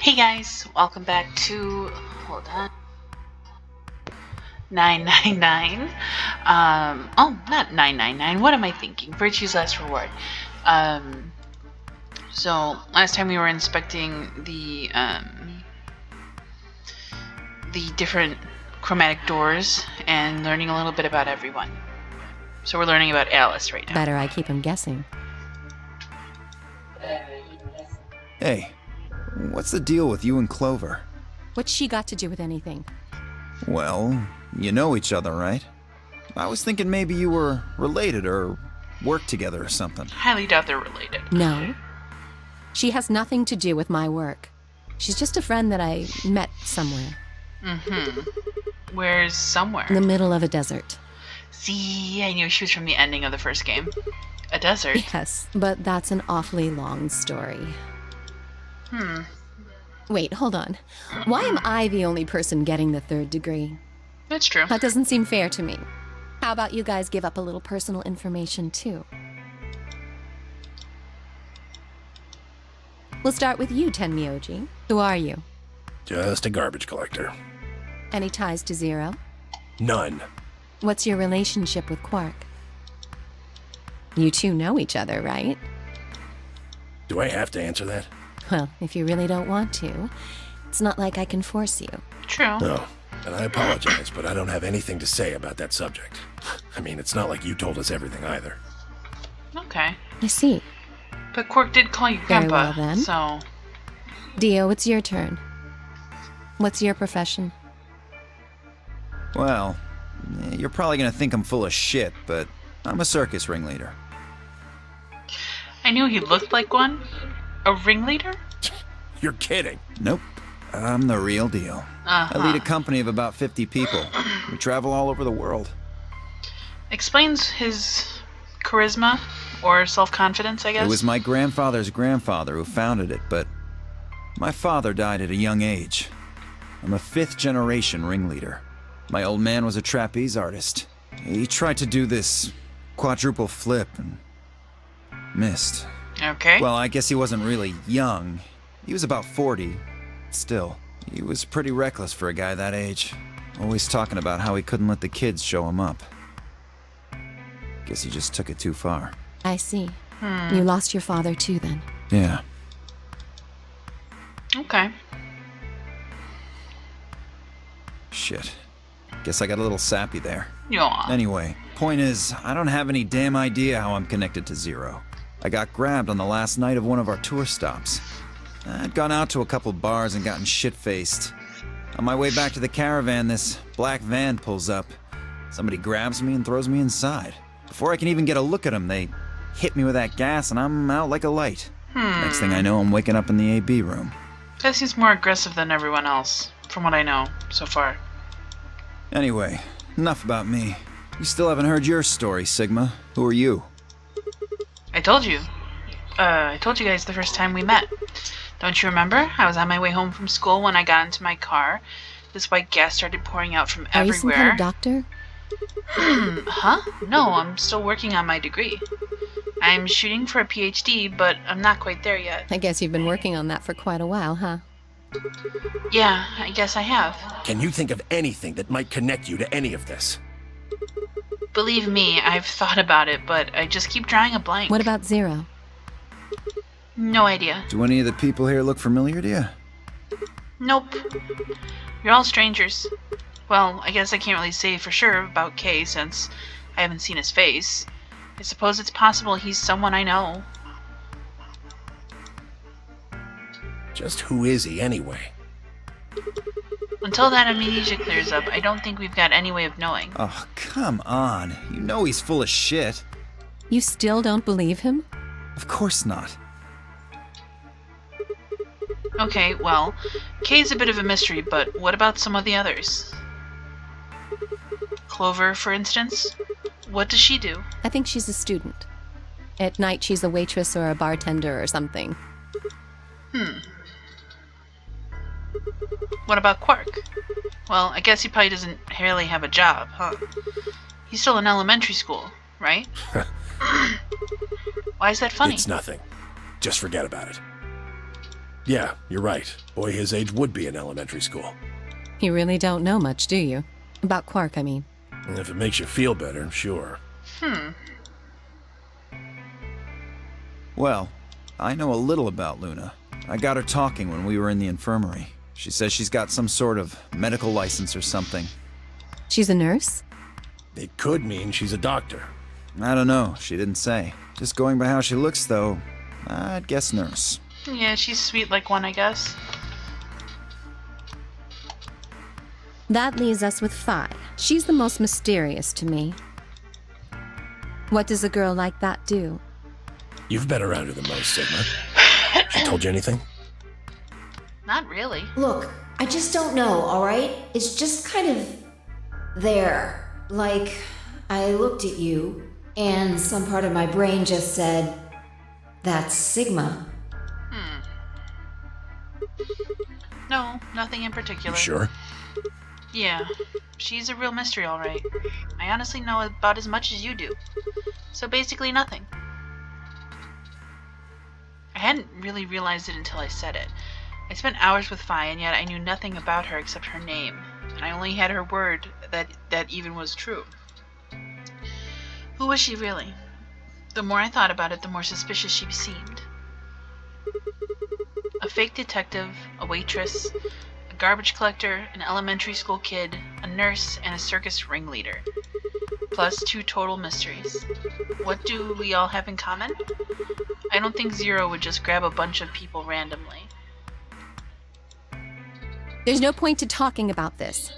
Hey guys, welcome back to, hold on, 999. Not 999, what am I thinking? Virtue's Last Reward. So last time we were inspecting the different chromatic doors and learning a little bit about everyone. So we're learning about Alice right now. Better I keep him guessing. Hey, what's the deal with you and Clover? What's she got to do with anything? Well, you know each other, right? I was thinking maybe you were related or worked together or something. Highly doubt they're related. No. She has nothing to do with my work. She's just a friend that I met somewhere. Where's somewhere? In the middle of a desert. See, I knew she was from the ending of the first game. A desert? Yes, but that's an awfully long story. Wait, hold on. Why am I the only person getting the 3rd degree? That's true. That doesn't seem fair to me. How about you guys give up a little personal information, too? We'll start with you, Tenmyoji. Who are you? Just a garbage collector. Any ties to Zero? None. What's your relationship with Quark? You two know each other, right? Do I have to answer that? Well, if you really don't want to, it's not like I can force you. True. No. And I apologize, but I don't have anything to say about that subject. I mean, it's not like you told us everything either. Okay. I see. But Quark did call you Very Grandpa, well, then. so... Dio, it's your turn. What's your profession? Well, you're probably gonna think I'm full of shit, but I'm a circus ringleader. I knew he looked like one. A ringleader? You're kidding. Nope, I'm the real deal. I lead a Uh-huh. company of about 50 people. We travel all over the world. Explains his charisma or self-confidence, I guess. It was my grandfather's grandfather who founded it, but my father died at a young age. I'm a 5th-generation ringleader. My old man was a trapeze artist. He tried to do this quadruple flip and missed. Okay. Well, I guess he wasn't really young. He was about 40. Still, he was pretty reckless for a guy that age. Always talking about how he couldn't let the kids show him up. Guess he just took it too far. I see. You lost your father too, then. Yeah. Okay. Shit. Guess I got a little sappy there. Yaw. Anyway, point is, I don't have any damn idea how I'm connected to Zero. I got grabbed on the last night of one of our tour stops. I'd gone out to a couple bars and gotten shit-faced. On my way back to the caravan, this black van pulls up. Somebody grabs me and throws me inside. Before I can even get a look at them, they hit me with that gas and I'm out like a light. Next thing I know, I'm waking up in the AB room. That seems more aggressive than everyone else, from what I know so far. Anyway, enough about me. You still haven't heard your story, Sigma. Who are you? I told you. I told you guys the first time we met. Don't you remember? I was on my way home from school when I got into my car. This white gas started pouring out from Are you some kind everywhere. of doctor? Huh? No, I'm still working on my degree. I'm shooting for a PhD, but I'm not quite there yet. I guess you've been working on that for quite a while, huh? Yeah, I guess I have. Can you think of anything that might connect you to any of this? Believe me, I've thought about it, but I just keep drawing a blank. What about Zero? No idea. Do any of the people here look familiar to you? Nope. You're all strangers. Well, I guess I can't really say for sure about Kay since I haven't seen his face. I suppose it's possible he's someone I know. Just who is he anyway? Until that amnesia clears up, I don't think we've got any way of knowing. Oh, come on. You know he's full of shit. You still don't believe him? Of course not. Okay, well, Kay's a bit of a mystery, but what about some of the others? Clover, for instance? What does she do? I think she's a student. At night, she's a waitress or a bartender or something. What about Quark? Well, I guess he probably doesn't really have a job, huh? He's still in elementary school, right? Why is that funny? It's nothing. Just forget about it. Yeah, you're right. Boy his age would be in elementary school. You really don't know much, do you? About Quark, I mean. And if it makes you feel better, sure. Well, I know a little about Luna. I got her talking when we were in the infirmary. She says she's got some sort of medical license or something. She's a nurse? It could mean she's a doctor. I don't know, she didn't say. Just going by how she looks, though, I'd guess nurse. Yeah, she's sweet like one, I guess. That leaves us with Phi. She's the most mysterious to me. What does a girl like that do? You've been around her the most, Sigma. She told you anything? Not really. Look, I just don't know, alright? It's just kind of there. Like, I looked at you, and some part of my brain just said, that's Sigma. No, nothing in particular. You sure? Yeah, she's a real mystery, all right. I honestly know about as much as you do. So basically nothing. I hadn't really realized it until I said it. I spent hours with Phi, and yet I knew nothing about her except her name. And I only had her word that even was true. Who was she really? The more I thought about it, the more suspicious she seemed. A fake detective, a waitress, a garbage collector, an elementary school kid, a nurse, and a circus ringleader. Plus 2 total mysteries. What do we all have in common? I don't think Zero would just grab a bunch of people randomly. There's no point to talking about this.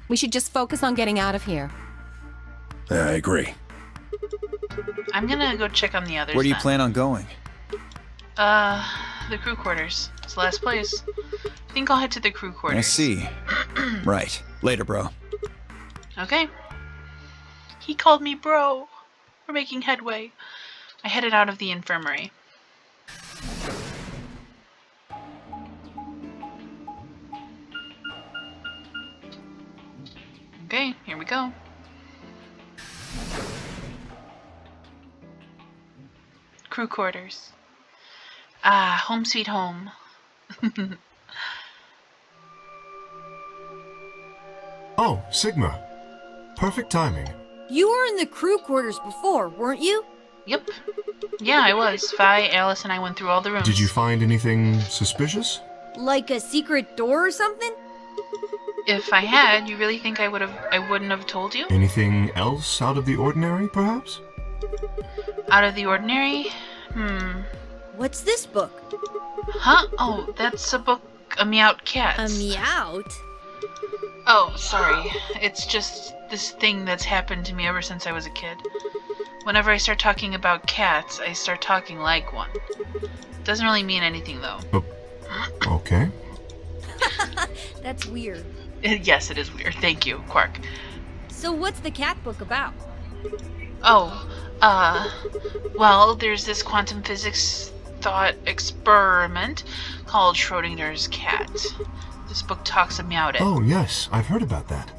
We should just focus on getting out of here. Yeah, I agree. I'm gonna go check on the others. Where do you then. plan on going? The crew quarters. It's the last place. I think I'll head to the crew quarters. I see. Right. Later, bro. Okay. He called me bro. We're making headway. I headed out of the infirmary. Okay, here we go. Crew quarters. Ah, home sweet home. Oh, Sigma. Perfect timing. You were in the crew quarters before, weren't you? Yep. Yeah, I was. Phi, Alice, and I went through all the rooms. Did you find anything suspicious? Like a secret door or something? If I had, you really think I wouldn't have told you? Anything else out of the ordinary, perhaps? Out of the ordinary? What's this book? Huh? Oh, that's a book, A Meowt Cat. A meowt? Oh, sorry. It's just this thing that's happened to me ever since I was a kid. Whenever I start talking about cats, I start talking like one. Doesn't really mean anything, though. Okay. That's weird. Yes, it is weird. Thank you, Quark. So what's the cat book about? Oh, well, there's this quantum physics thought experiment called Schrodinger's cat. This book talks about it. Oh, yes, I've heard about that.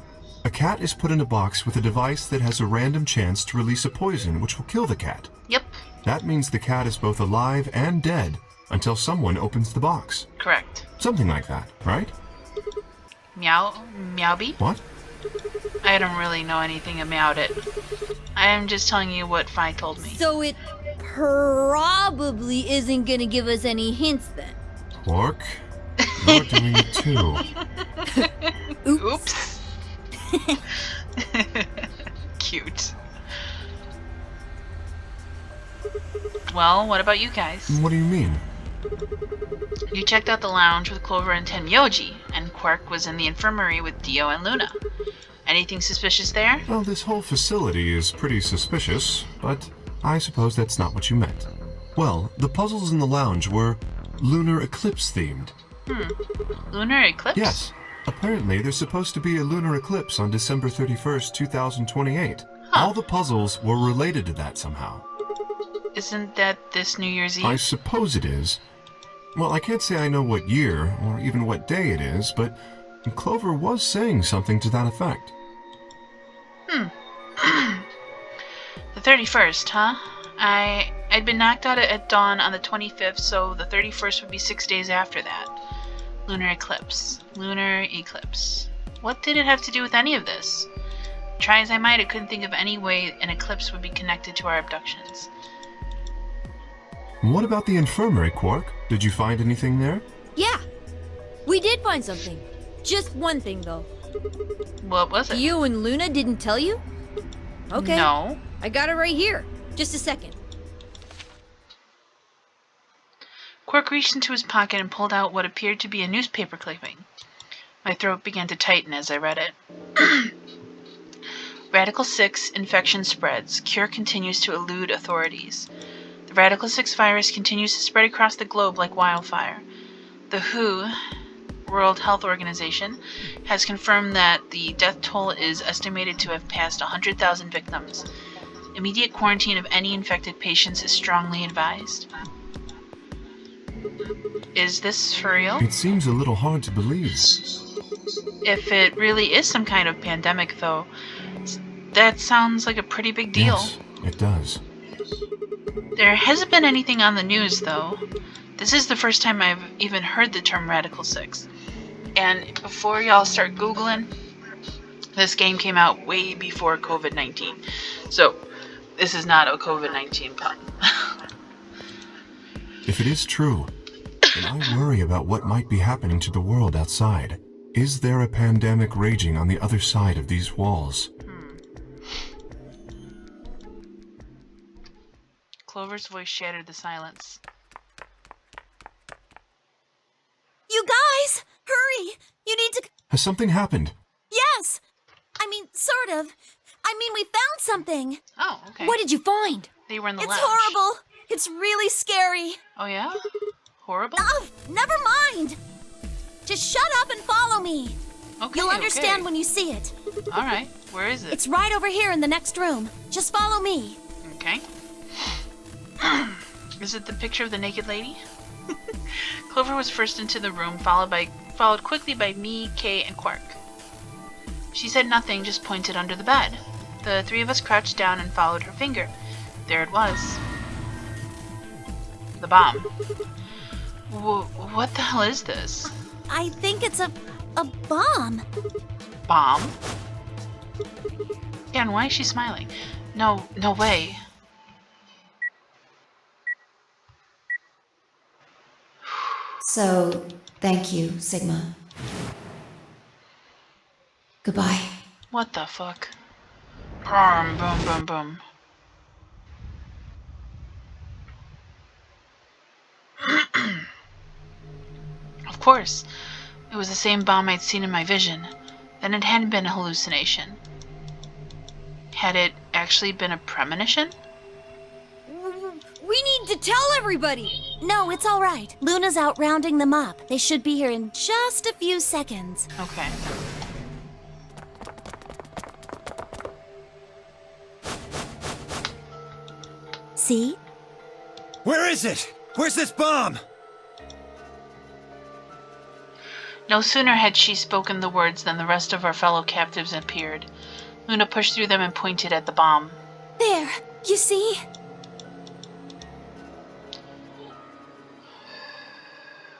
A cat is put in a box with a device that has a random chance to release a poison which will kill the cat. Yep, That means the cat is both alive and dead until someone opens the box. correct. Something like that, right? Meowby? What? I don't really know anything about it. I am just telling you what Phi told me. So it probably isn't gonna give us any hints then. Quark, you're doing it too. Oops. Cute. Well, what about you guys? What do you mean? You checked out the lounge with Clover and Tenmyoji, and Quark was in the infirmary with Dio and Luna. Anything suspicious there? Well, this whole facility is pretty suspicious, but I suppose that's not what you meant. Well, the puzzles in the lounge were lunar eclipse themed. Lunar eclipse? Yes. Apparently, there's supposed to be a lunar eclipse on December 31st, 2028. All the puzzles were related to that somehow. Isn't that this New Year's Eve? I suppose it is. Well, I can't say I know what year or even what day it is, but Clover was saying something to that effect. The 31st, huh? I I'd been knocked out at dawn on the 25th, so the 31st would be 6 days after that. Lunar eclipse. Lunar eclipse. What did it have to do with any of this? Try as I might, I couldn't think of any way an eclipse would be connected to our abductions. What about the infirmary, Quark? Did you find anything there? Yeah, we did find something. Just one thing, though. What was it? You and Luna didn't tell you? Okay. No. I got it right here. Just a second. Quark reached into his pocket and pulled out what appeared to be a newspaper clipping. My throat began to tighten as I read it. Radical 6 infection spreads. Cure continues to elude authorities. The Radical 6 virus continues to spread across the globe like wildfire. The WHO, World Health Organization, has confirmed that the death toll is estimated to have passed 100,000 victims. Immediate quarantine of any infected patients is strongly advised. Is this for real? It seems a little hard to believe. If it really is some kind of pandemic, though, that sounds like a pretty big deal. Yes, it does. There hasn't been anything on the news, though. This is the first time I've even heard the term Radical 6. And before y'all start Googling, this game came out way before COVID-19. So, this is not a COVID-19 pun. If it is true, then I worry about what might be happening to the world outside. Is there a pandemic raging on the other side of these walls? Clover's voice shattered the silence. You guys! Hurry! You need to... Has something happened? Yes! I mean, sort of. I mean, we found something. Oh, okay. What did you find? They were in the It's lounge. horrible. It's really scary. Oh, yeah? Horrible? Oh, never mind. Just shut up and follow me. Okay, You'll understand okay. when you see it. All right. Where is it? It's right over here in the next room. Just follow me. Okay. Is it the picture of the naked lady? Clover was first into the room, followed quickly by me, Kay, and Quark. She said nothing, just pointed under the bed. The three of us crouched down and followed her finger. There it was. The bomb. What the hell is this? I think it's a bomb. Bomb? Dan, why is she smiling? No way. So, thank you, Sigma. Goodbye. What the fuck? Boom, boom, boom, boom. Of course. It was the same bomb I'd seen in my vision. Then it hadn't been a hallucination. Had it actually been a premonition? We need to tell everybody. No, it's all right. Luna's out rounding them up. They should be here in just a few seconds. Okay. See? Where is it? Where's this bomb? No sooner had she spoken the words than the rest of our fellow captives appeared. Luna pushed through them and pointed at the bomb. There. You see?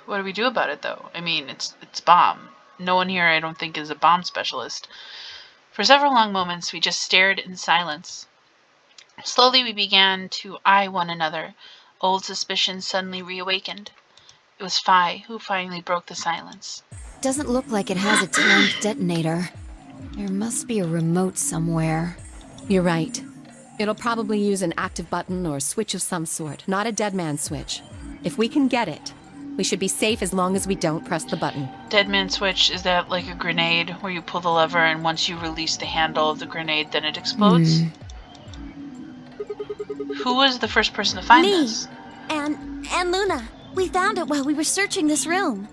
What do we do about it, though? I mean, it's bomb. No one here, I don't think, is a bomb specialist. For several long moments, we just stared in silence. Slowly, we began to eye one another. Old suspicions suddenly reawakened. It was Phi who finally broke the silence. Doesn't look like it has a timed detonator. There must be a remote somewhere. You're right. It'll probably use an active button or switch of some sort, not a dead man switch. If we can get it, we should be safe as long as we don't press the button. Dead man switch, is that like a grenade where you pull the lever and once you release the handle of the grenade, then it explodes? Who was the first person to find Me. this? And Luna. We found it while we were searching this room.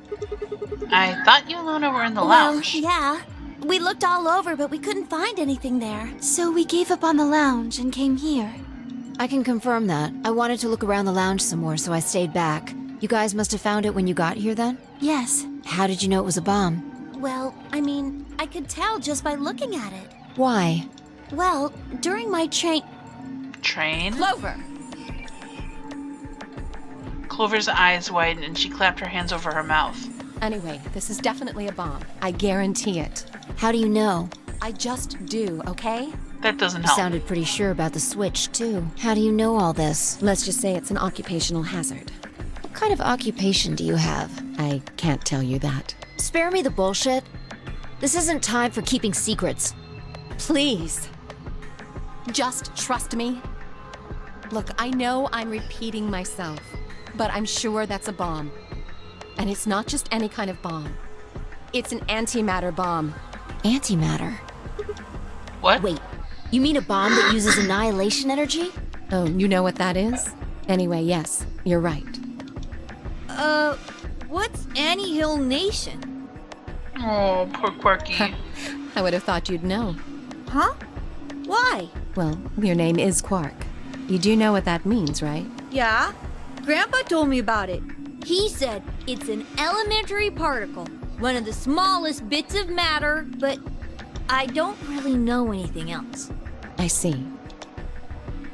I thought you and Luna were in the Well, lounge. yeah. We looked all over, but we couldn't find anything there. So we gave up on the lounge and came here. I can confirm that. I wanted to look around the lounge some more, so I stayed back. You guys must have found it when you got here then? Yes. How did you know it was a bomb? Well, I mean, I could tell just by looking at it. Why? Well, during my Train? Clover. Clover's eyes widened and she clapped her hands over her mouth. Anyway, this is definitely a bomb. I guarantee it. How do you know? I just do, okay? That doesn't You help. sounded pretty sure about the switch, too. How do you know all this? Let's just say it's an occupational hazard. What kind of occupation do you have? I can't tell you that. Spare me the bullshit. This isn't time for keeping secrets. Please. Just trust me. Look, I know I'm repeating myself, but I'm sure that's a bomb. And it's not just any kind of bomb. It's an antimatter bomb. Antimatter? What? Wait, you mean a bomb that uses annihilation energy? Oh, you know what that is? Anyway, yes, you're right. What's Annie Hill Nation? Oh, poor Quirky. I would have thought you'd know. Huh? Why? Well, your name is Quark. You do know what that means, right? Yeah. Grandpa told me about it. He said it's an elementary particle, one of the smallest bits of matter, but I don't really know anything else. I see.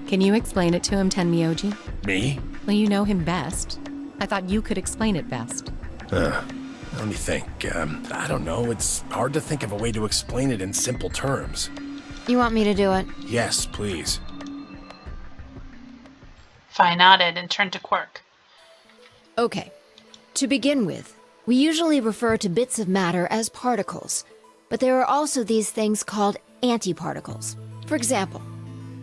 Can you explain it to him, Tenmyoji? Me? Well, you know him best. I thought you could explain it best. Let me think. I don't know. It's hard to think of a way to explain it in simple terms. You want me to do it? Yes, please. Phi nodded and turned to Quark. Okay. To begin with, we usually refer to bits of matter as particles, but there are also these things called antiparticles. For example,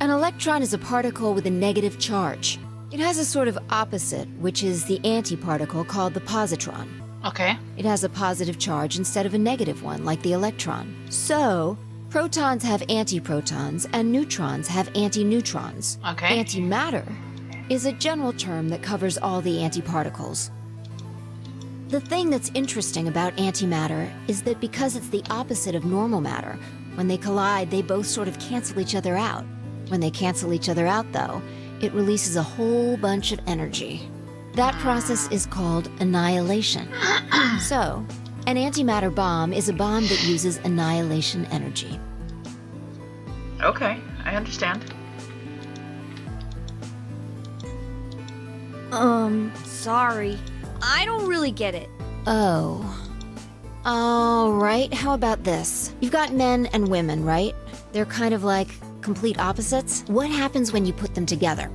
an electron is a particle with a negative charge. It has a sort of opposite, which is the antiparticle called the positron. Okay. It has a positive charge instead of a negative one, like the electron. So, protons have antiprotons, and neutrons have antineutrons. Okay. Antimatter is a general term that covers all the antiparticles. The thing that's interesting about antimatter is that because it's the opposite of normal matter, when they collide, they both sort of cancel each other out. When they cancel each other out, though, it releases a whole bunch of energy. That process is called annihilation. So, an antimatter bomb is a bomb that uses annihilation energy. Okay, I understand. Sorry. I don't really get it. Oh. Alright, how about this? You've got men and women, right? They're kind of like complete opposites. What happens when you put them together?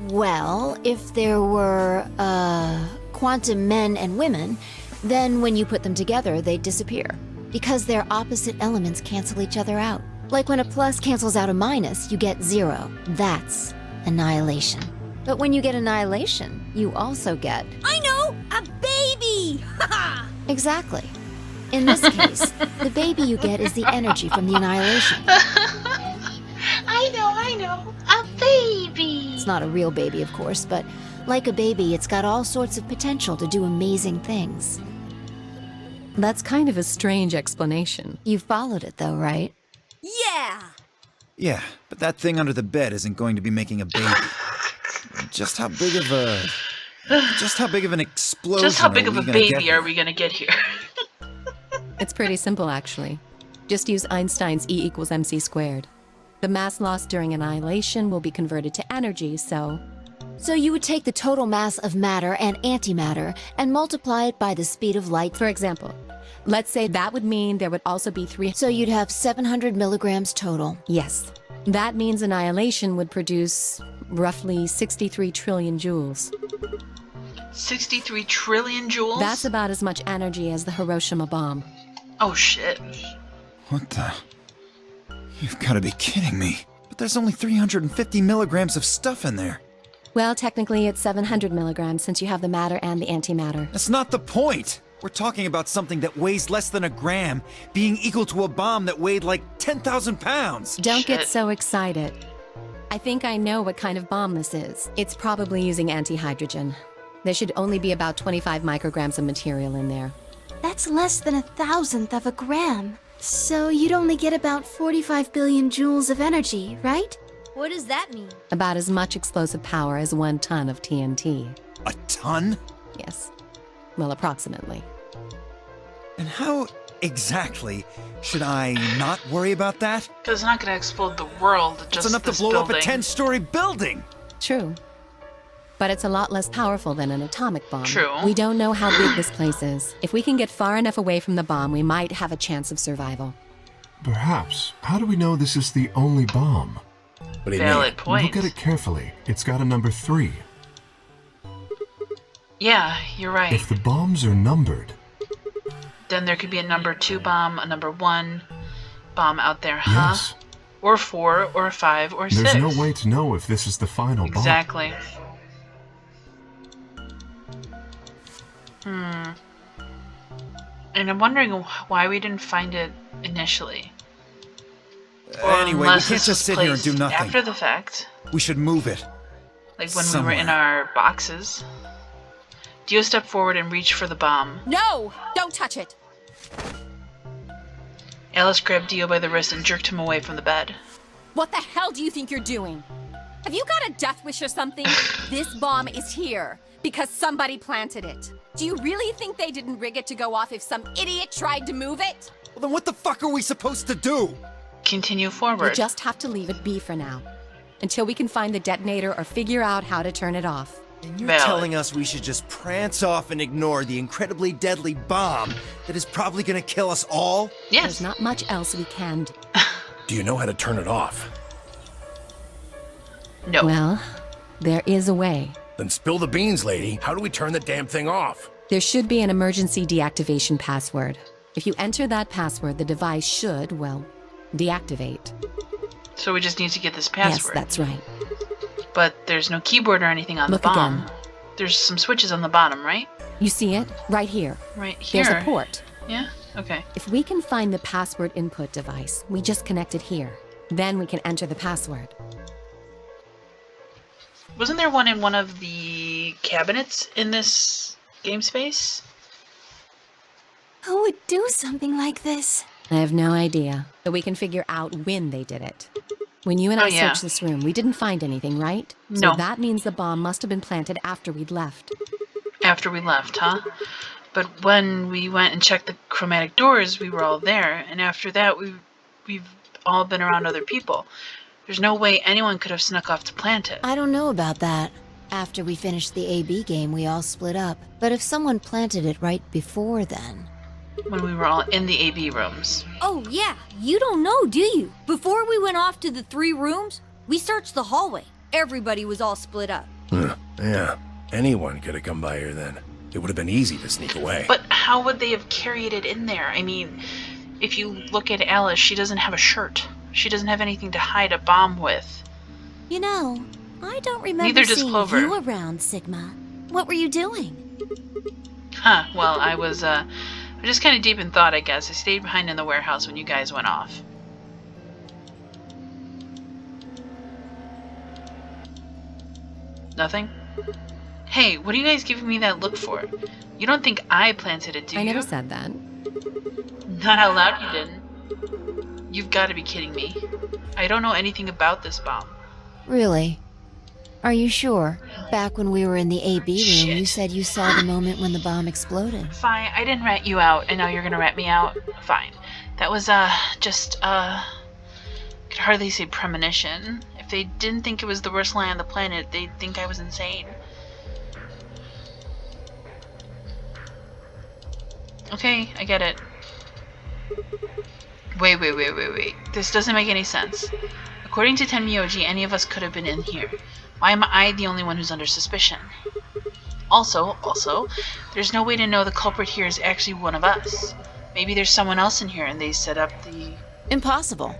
Well, if there were, quantum men and women, then when you put them together, they'd disappear. Because their opposite elements cancel each other out. Like when a plus cancels out a minus, you get 0. That's annihilation. But when you get annihilation, you also get... I know! A baby! Haha! Exactly. In this case, the baby you get is the energy from the annihilation. I know. A baby! It's not a real baby, of course, but like a baby, it's got all sorts of potential to do amazing things. That's kind of a strange explanation. You followed it, though, right? Yeah! Yeah, but that thing under the bed isn't going to be making a baby. Just how big of an explosion Just how big are of we a gonna baby get are here? we gonna get here? It's pretty simple, actually. Just use Einstein's E equals mc squared. The mass lost during annihilation will be converted to energy, so... So you would take the total mass of matter and antimatter and multiply it by the speed of light. For example, let's say that would mean there would also be So you'd have 700 milligrams total. Yes. That means annihilation would produce roughly 63 trillion joules. 63 trillion joules? That's about as much energy as the Hiroshima bomb. Oh shit. What the? You've got to be kidding me. But there's only 350 milligrams of stuff in there. Well, technically it's 700 milligrams since you have the matter and the antimatter. That's not the point. We're talking about something that weighs less than a gram being equal to a bomb that weighed like 10,000 pounds. Don't get Shit. so excited. I think I know what kind of bomb this is. It's probably using antihydrogen. There should only be about 25 micrograms of material in there. That's less than 1,000th of a gram. So you'd only get about 45 billion joules of energy, right? What does that mean? About as much explosive power as 1 ton of TNT. A ton? Yes. Well, approximately. And how exactly should I not worry about that? Because it's not gonna explode the world, just It's enough to this blow up a building. 10-story building! True. But it's a lot less powerful than an atomic bomb. True. We don't know how big this place is. If we can get far enough away from the bomb, we might have a chance of survival. Perhaps. How do we know this is the only bomb? What do you mean? Valid point. Look at it carefully. It's got a number 3. Yeah, you're right. If the bombs are numbered, Then there could be a number 2 bomb, a number 1 bomb out there, huh? yes, Or 4, or 5, or 6. there's no way to know if this is the final bomb. Exactly. And I'm wondering why we didn't find it initially. Or Anyway, we unless can't this just was sit here and do placed nothing. After the fact, We should move it. like when we were in Somewhere. our boxes. Dio stepped forward and reached for the bomb. No! Don't touch it! Alice grabbed Dio by the wrist and jerked him away from the bed. What the hell do you think you're doing? Have you got a death wish or something? This bomb is here because somebody planted it. Do you really think they didn't rig it to go off if some idiot tried to move it? Well, then what the fuck are we supposed to do? Continue We'll forward. just have to leave it be for now. Until we can find the detonator or figure out how to turn it off. And you're Valid. telling us we should just prance off and ignore the incredibly deadly bomb that is probably gonna kill us all? Yes. There's not much else we can do. Do you know how to turn it off? No. Well, there is a way. Then spill the beans, lady. How do we turn the damn thing off? There should be an emergency deactivation password. If you enter that password, the device should, well, deactivate. So we just need to get this password. Yes, that's right. But there's no keyboard or anything on Look the bomb. again. There's some switches on the bottom, right? You see it? Right here. Right here. There's a port. Yeah? Okay. If we can find the password input device, we just connect it here. Then we can enter the password. Wasn't there one in one of the cabinets in this game space? Who would do something like this? I have no idea, but we can figure out when they did it. When you and Oh, I yeah. searched this room, we didn't find anything, right? No. So that means the bomb must have been planted after we'd left. After we left, huh? But when we went and checked the chromatic doors, we were all there. And after that, we've all been around other people. There's no way anyone could have snuck off to plant it. I don't know about that. After we finished the AB game, we all split up. But if someone planted it right before then... When we were all in the AB rooms. Oh, yeah. You don't know, do you? Before we went off to the 3 rooms, we searched the hallway. Everybody was all split up. Yeah. Anyone could have come by here then. It would have been easy to sneak away. But how would they have carried it in there? I mean, if you look at Alice, she doesn't have a shirt. She doesn't have anything to hide a bomb with. You know, I don't remember Neither does seeing Clover. you around, Sigma. What were you doing? Huh, well, I was just kind of deep in thought, I guess. I stayed behind in the warehouse when you guys went off. Nothing? Hey, what are you guys giving me that look for? You don't think I planted it, do I you? never said that. Not out loud you didn't. You've got to be kidding me. I don't know anything about this bomb. Really? Are you sure? Back when we were in the AB room, you Shit. said you saw the moment when the bomb exploded. Fine, I didn't rat you out, and now you're gonna rat me out? Fine. That was, just, could hardly say premonition. If they didn't think it was the worst lie on the planet, they'd think I was insane. Okay, I get it. Wait. This doesn't make any sense. According to Tenmyoji, any of us could have been in here. Why am I the only one who's under suspicion? Also, there's no way to know the culprit here is actually one of us. Maybe there's someone else in here and they set up the... Impossible.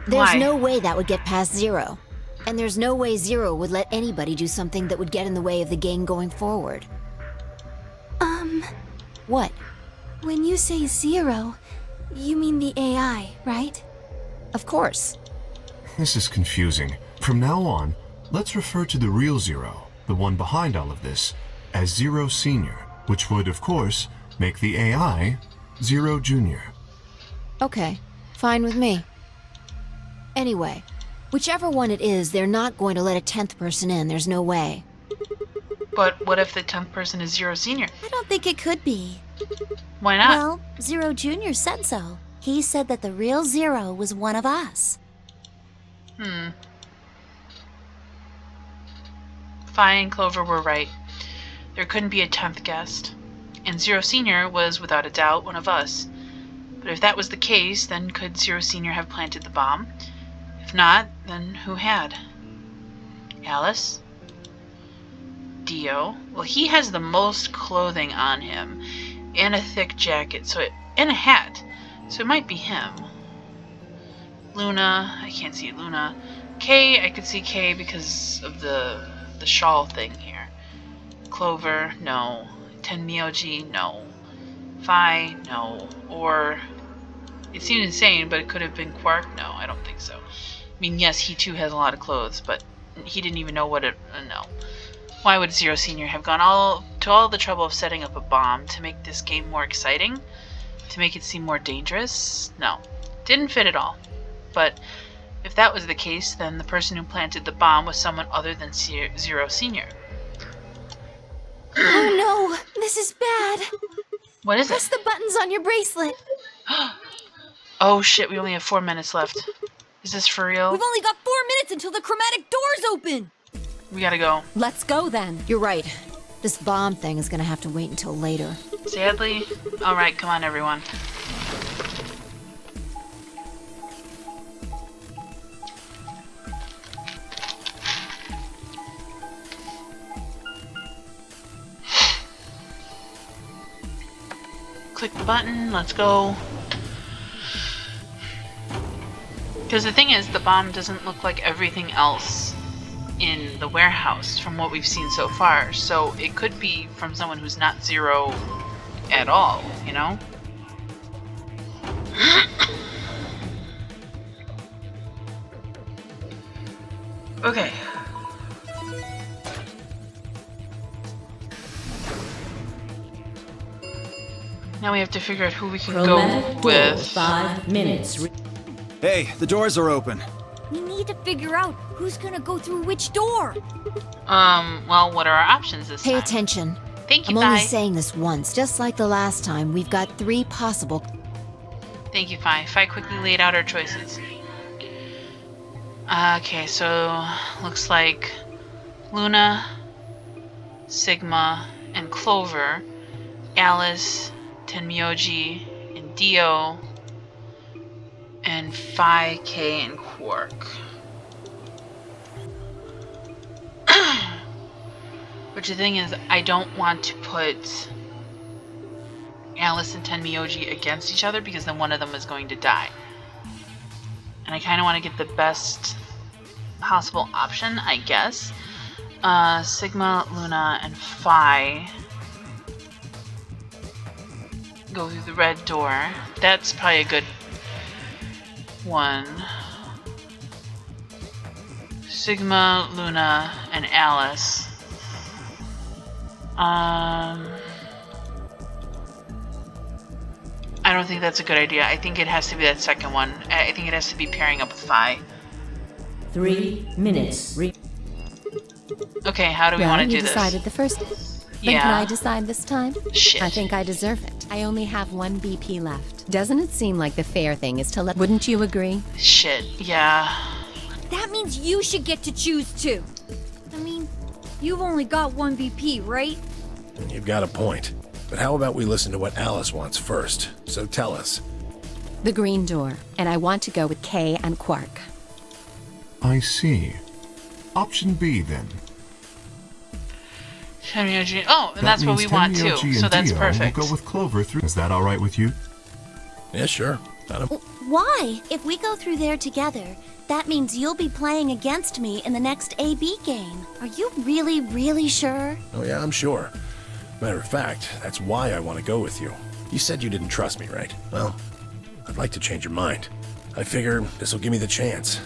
There's Why? no way that would get past Zero. And there's no way Zero would let anybody do something that would get in the way of the game going forward. What? When you say Zero, you mean the AI, right? Of course. This is confusing. From now on, let's refer to the real Zero, the one behind all of this, as Zero Senior, which would, of course, make the AI Zero Junior. Okay, fine with me. Anyway, whichever one it is, they're not going to let a 10th person in. There's no way. But what if the 10th person is Zero Senior? I don't think it could be. Why not? Well, Zero Jr. said so. He said that the real Zero was one of us. Fi and Clover were right. There couldn't be a 10th guest. And Zero Senior was, without a doubt, one of us. But if that was the case, then could Zero Senior have planted the bomb? If not, then who had? Alice? Dio? Well, he has the most clothing on him, and a thick jacket, and a hat, so it might be him. Luna, I can't see Luna. Kay, I could see Kay because of the shawl thing here. Clover, no. Tenmyoji, no. Fi, no. Or, it seemed insane, but it could have been Quark? No, I don't think so. I mean, yes, he too has a lot of clothes, but he didn't even know what it... no. Why would Zero Senior have gone to all the trouble of setting up a bomb to make this game more exciting? To make it seem more dangerous? No. Didn't fit at all. But if that was the case, then the person who planted the bomb was someone other than Zero Senior. Oh no, this is bad. What is Press it? the buttons on your bracelet. Oh shit, we only have 4 minutes left. Is this for real? We've only got 4 minutes until the chromatic doors open. We gotta go. Let's go then. You're right. This bomb thing is gonna have to wait until later. Sadly? Alright, come on everyone. Click the button, let's go. Because the thing is, the bomb doesn't look like everything else in the warehouse from what we've seen so far, so it could be from someone who's not Zero at all, you know? Okay. Now we have to figure out who we can Chromatic go door, with. 5 minutes. Hey, the doors are open. We need to figure out who's gonna go through which door. Well, what are our options this Pay time? attention. Thank you, I'm only Fi. saying this once, just like the last time. We've got 3 possible. Thank you, Fi. Fi quickly laid out our choices. Okay, so looks like Luna, Sigma, and Clover, Alice, Tenmyoji, and Dio, and Fi, K, and Quark. But the thing is, I don't want to put Alice and Tenmyoji against each other because then one of them is going to die. And I kind of want to get the best possible option, I guess. Sigma, Luna, and Fi go through the red door. That's probably a good one. Sigma, Luna, and Alice. I don't think that's a good idea. I think it has to be that second one. I think it has to be pairing up with Fi. 3 minutes. Okay, how do we Well, want to you do this? decided the first. Then Yeah. can I decide this time? Shit. I think I deserve it. I only have 1 BP left. Doesn't it seem like the fair thing is to let... Wouldn't you agree? Shit, yeah. That means you should get to choose too. I mean, you've only got 1 VP, right? You've got a point. But how about we listen to what Alice wants first? So tell us. The green door. And I want to go with Kay and Quark. I see. Option B, then. Tenmyoji. Oh, and That that's what we means want Tenmyoji too. and So that's Dio perfect. will go with Clover through. Is that all right with you? Yeah, sure. Why? If we go through there together, that means you'll be playing against me in the next AB game. Are you really, really sure? Oh, yeah, I'm sure. Matter of fact, that's why I want to go with you. You said you didn't trust me, right? Well, I'd like to change your mind. I figure this will give me the chance.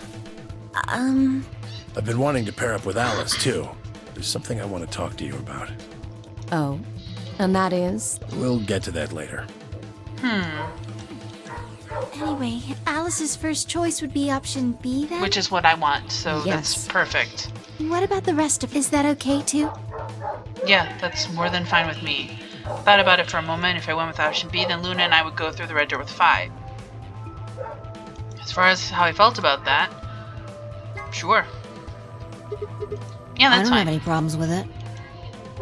I've been wanting to pair up with Alice, too. There's something I want to talk to you about. Oh. And that is? We'll get to that later. Anyway, Alice's first choice would be option B then? Which is what I want, so Yes. that's perfect. What about the rest of... Is that okay too? Yeah, that's more than fine with me. Thought about it for a moment. If I went with option B, then Luna and I would go through the red door with Fi. As far as how I felt about that, sure. Yeah, I that's don't fine. have any problems with it.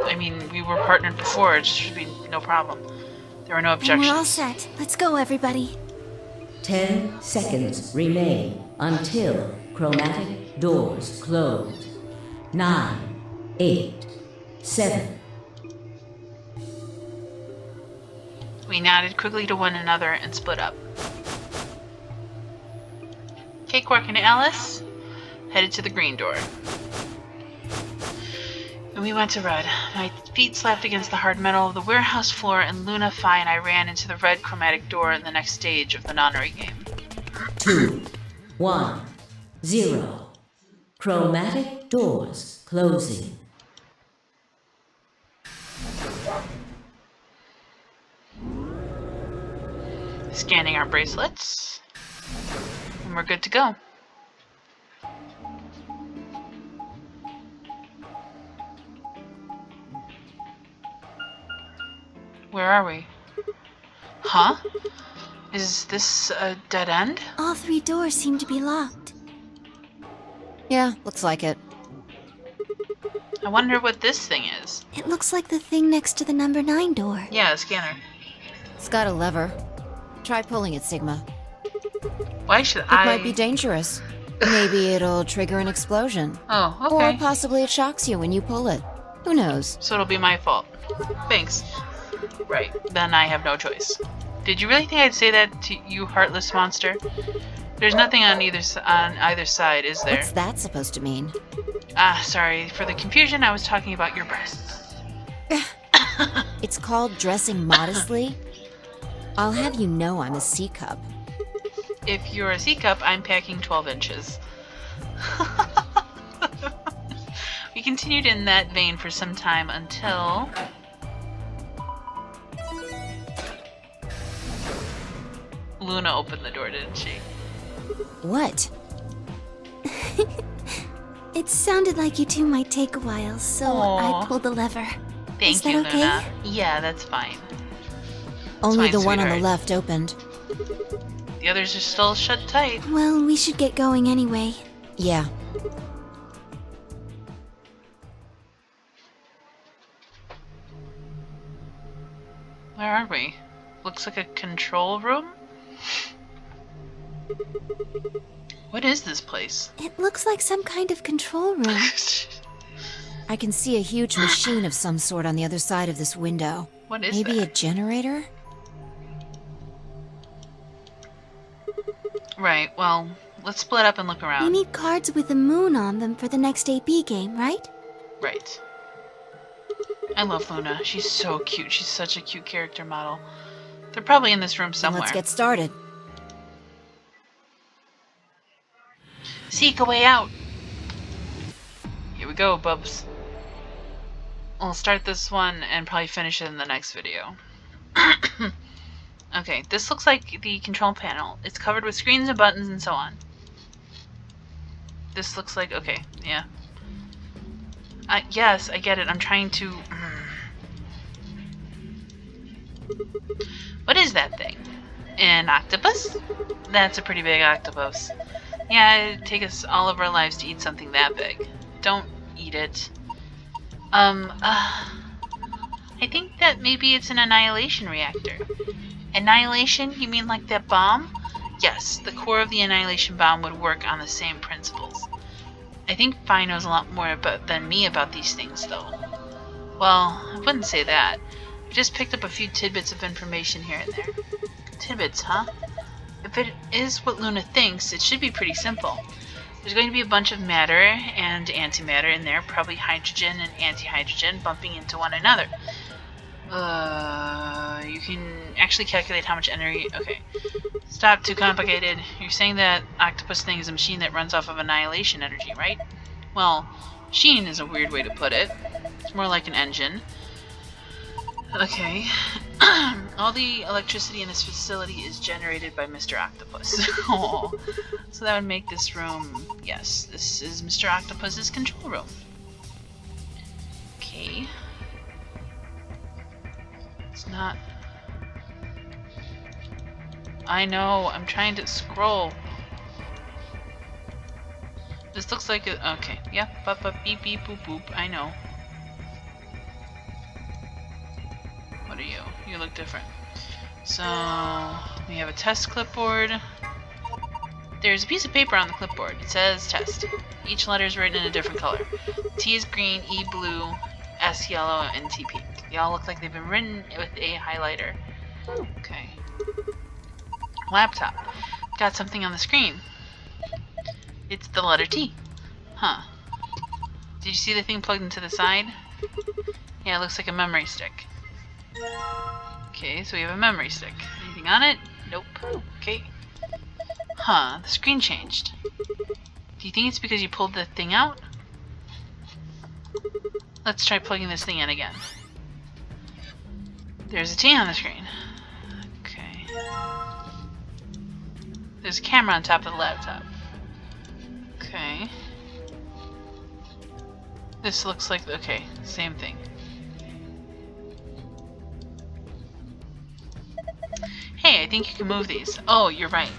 I mean, we were partnered before. It should be no problem. There were no Then we're all objections. set. Let's go, everybody. 10 seconds remain until chromatic doors close. 9, 8, 7. We nodded quickly to one another and split up. Cakewalk and Alice headed to the green door. And we went to red. My feet slapped against the hard metal of the warehouse floor, and Luna, Phi, and I ran into the red chromatic door in the next stage of the nonary game. 2, 1, 0. Chromatic doors closing. Scanning our bracelets. And we're good to go. Where are we? Huh? Is this a dead end? All 3 doors seem to be locked. Yeah, looks like it. I wonder what this thing is. It looks like the thing next to the number 9 door. Yeah, a scanner. It's got a lever. Try pulling it, Sigma. Why should It I... might be dangerous. Maybe it'll trigger an explosion. Oh, Or okay. possibly it shocks you when you pull it. Who knows? So it'll be my fault. Thanks. Right, then I have no choice. Did you really think I'd say that to you, heartless monster? There's nothing on either side, is there? What's that supposed to mean? Ah, sorry. For the confusion, I was talking about your breasts. It's called dressing modestly? I'll have you know I'm a C-cup. If you're a C-cup, I'm packing 12 inches. We continued in that vein for some time until... Luna opened the door, didn't she? What? It sounded like you two might take a while, so Aw. I pulled the lever. Thank Is that you, okay? Luna. Yeah, that's fine. Only fine, the one on the sweetheart. left opened. The others are still shut tight. Well, we should get going anyway. Yeah. Where are we? Looks like a control room? What is this place? It looks like some kind of control room. I can see a huge machine of some sort on the other side of this window. What is Maybe that? a generator? Right, well, let's split up and look We around. need cards with a moon on them for the next AB game, right? Right. I love Luna. She's so cute. She's such a cute character model. They're probably in this room Then somewhere. let's get started. Seek a way out. Here we go, bubs. We'll start this one and probably finish it in the next video. Okay, this looks like the control panel. It's covered with screens and buttons and so on. This looks like... okay, yeah. Yes, I get it. I'm trying to... What is that thing? An octopus? That's a pretty big octopus. Yeah, it'd take us all of our lives to eat something that big. Don't eat it. I think that maybe it's an annihilation reactor. Annihilation? You mean like that bomb? Yes, the core of the annihilation bomb would work on the same principles. I think Phi knows a lot more than me about these things, though. Well, I wouldn't say that. I just picked up a few tidbits of information here and there. Tidbits, huh? If it is what Luna thinks, it should be pretty simple. There's going to be a bunch of matter and antimatter in there, probably hydrogen and antihydrogen bumping into one another. You can actually calculate how much energy... Okay. Stop, too complicated. You're saying that octopus thing is a machine that runs off of annihilation energy, right? Well, machine is a weird way to put it. It's more like an engine. Okay. All the electricity in this facility is generated by Mr. Octopus. Aw. So that would make this room... Yes, this is Mr. Octopus's control room. Okay. It's not... I know, I'm trying to scroll. This looks like a... Okay. Yep. Bup, bup, beep, beep, boop, boop. I know. What are you? You look different. So, we have a test clipboard. There's a piece of paper on the clipboard. It says test. Each letter is written in a different color. T is green, E blue, S yellow, and T pink. They all look like they've been written with a highlighter. Okay. Laptop. Got something on the screen. It's the letter T. Huh. Did you see the thing plugged into the side? Yeah, it looks like a memory stick. Okay, so we have a memory stick. Anything on it? Nope. Okay. Huh, the screen changed. Do you think it's because you pulled the thing out? Let's try plugging this thing in again. There's a T on the screen. Okay. There's a camera on top of the laptop. Okay. This looks like... Okay, same thing. Hey, I think you can move these. Oh, you're right.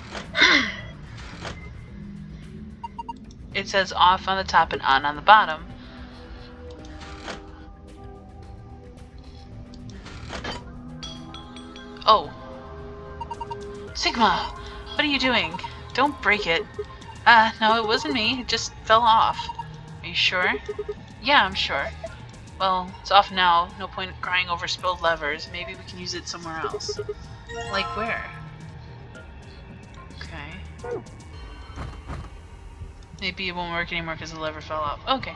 It says off on the top and on the bottom. Oh. Sigma! What are you doing? Don't break it. No, it wasn't me. It just fell off. Are you sure? Yeah, I'm sure. Well, it's off now. No point crying over spilled levers. Maybe we can use it somewhere else. Like where? Okay. Maybe it won't work anymore because the lever fell off. Okay.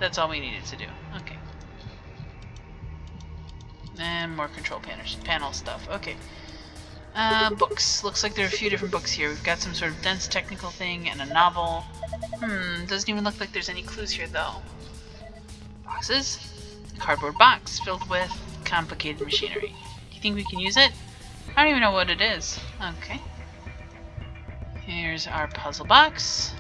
That's all we needed to do. Okay. And more control panel stuff. Okay. Books. Looks like there are a few different books here. We've got some sort of dense technical thing and a novel. Doesn't even look like there's any clues here though. Boxes? A cardboard box filled with complicated machinery. Do you think we can use it? I don't even know what it is. Okay. Here's our puzzle box.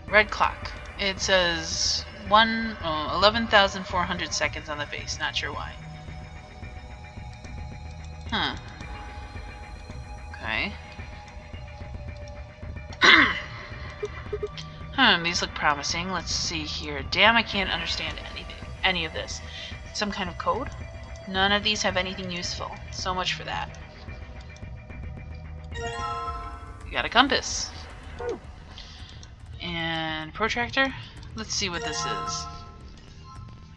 Red clock. It says 11,400 seconds on the face. Not sure why. Huh. Okay. These look promising. Let's see here. Damn, I can't understand any of this. Some kind of code? None of these have anything useful. So much for that. We got a compass. And protractor? Let's see what this is.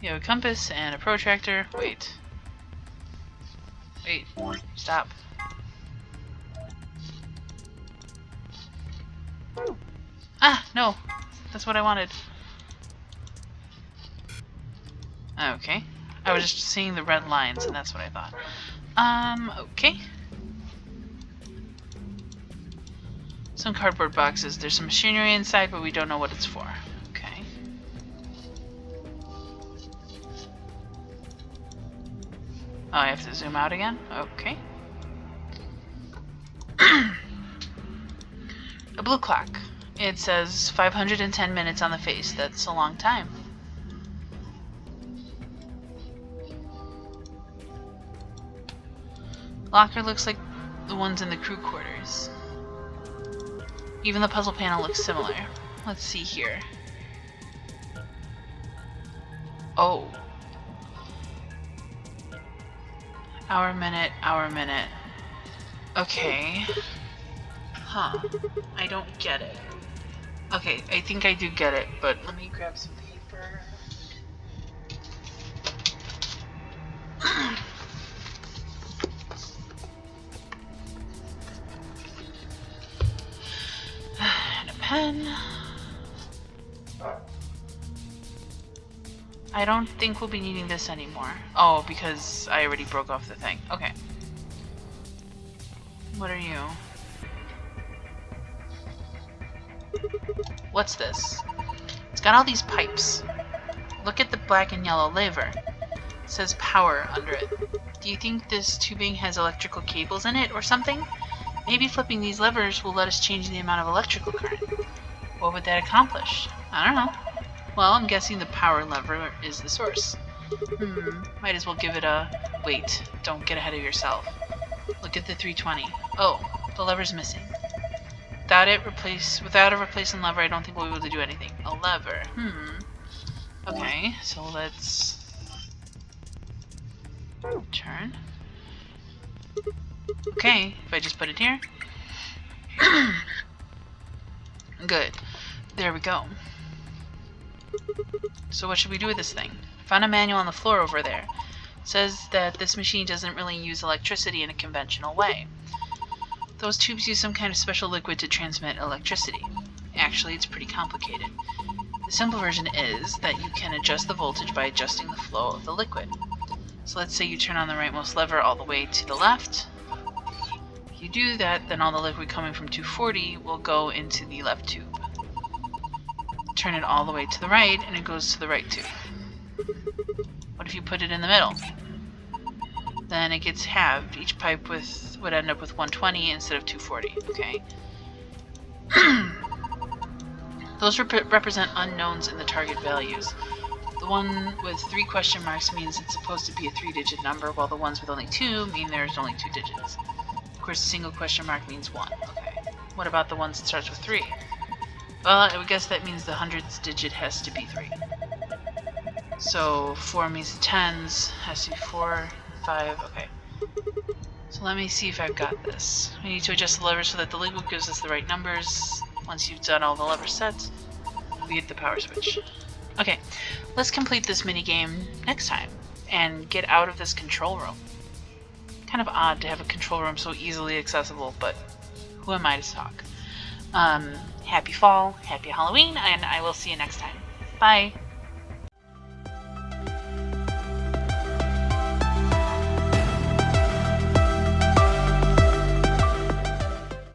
You have a compass and a protractor. Wait. Stop. Ah, no. That's what I wanted. Okay. I was just seeing the red lines, and that's what I thought. Okay. Some cardboard boxes. There's some machinery inside, but we don't know what it's for. Okay. Oh, I have to zoom out again? Okay. A blue clock. It says 510 minutes on the face. That's a long time. Locker looks like the ones in the crew quarters. Even the puzzle panel looks similar. Let's see here. Oh. Hour, minute, hour, minute. Okay. Huh. I don't get it. Okay, I think I do get it, but let me grab some paper. And a pen. I don't think we'll be needing this anymore. Oh, because I already broke off the thing. Okay. What are you? What's this? It's got all these pipes. Look at the black and yellow lever. It says power under it. Do you think this tubing has electrical cables in it or something? Maybe flipping these levers will let us change the amount of electrical current. What would that accomplish? I don't know. Well, I'm guessing the power lever is the source. Might as well give it a... Wait, don't get ahead of yourself. Look at the 320. Oh, the lever's missing. Without a replacement lever, I don't think we'll be able to do anything. A lever. Okay, so let's turn. Okay, if I just put it here. Good. There we go. So what should we do with this thing? I found a manual on the floor over there. It says that this machine doesn't really use electricity in a conventional way. Those tubes use some kind of special liquid to transmit electricity. Actually, it's pretty complicated. The simple version is that you can adjust the voltage by adjusting the flow of the liquid. So let's say you turn on the rightmost lever all the way to the left. If you do that, then all the liquid coming from 240 will go into the left tube. Turn it all the way to the right, and it goes to the right tube. What if you put it in the middle? Then it gets halved. Each pipe would end up with 120 instead of 240, okay? Those represent unknowns in the target values. The one with 3 question marks means it's supposed to be a 3-digit number, while the ones with only 2 mean there's only 2 digits. Of course, a single question mark means 1. Okay. What about the ones that starts with 3? Well, I would guess that means the hundredths digit has to be 3. So 4 means the tens has to be 4, 5, okay. So let me see if I've got this. We need to adjust the lever so that the liquid gives us the right numbers. Once you've done all the lever sets, we hit the power switch. Okay, let's complete this minigame next time and get out of this control room. Kind of odd to have a control room so easily accessible, but who am I to talk? Happy fall, happy Halloween, and I will see you next time. Bye!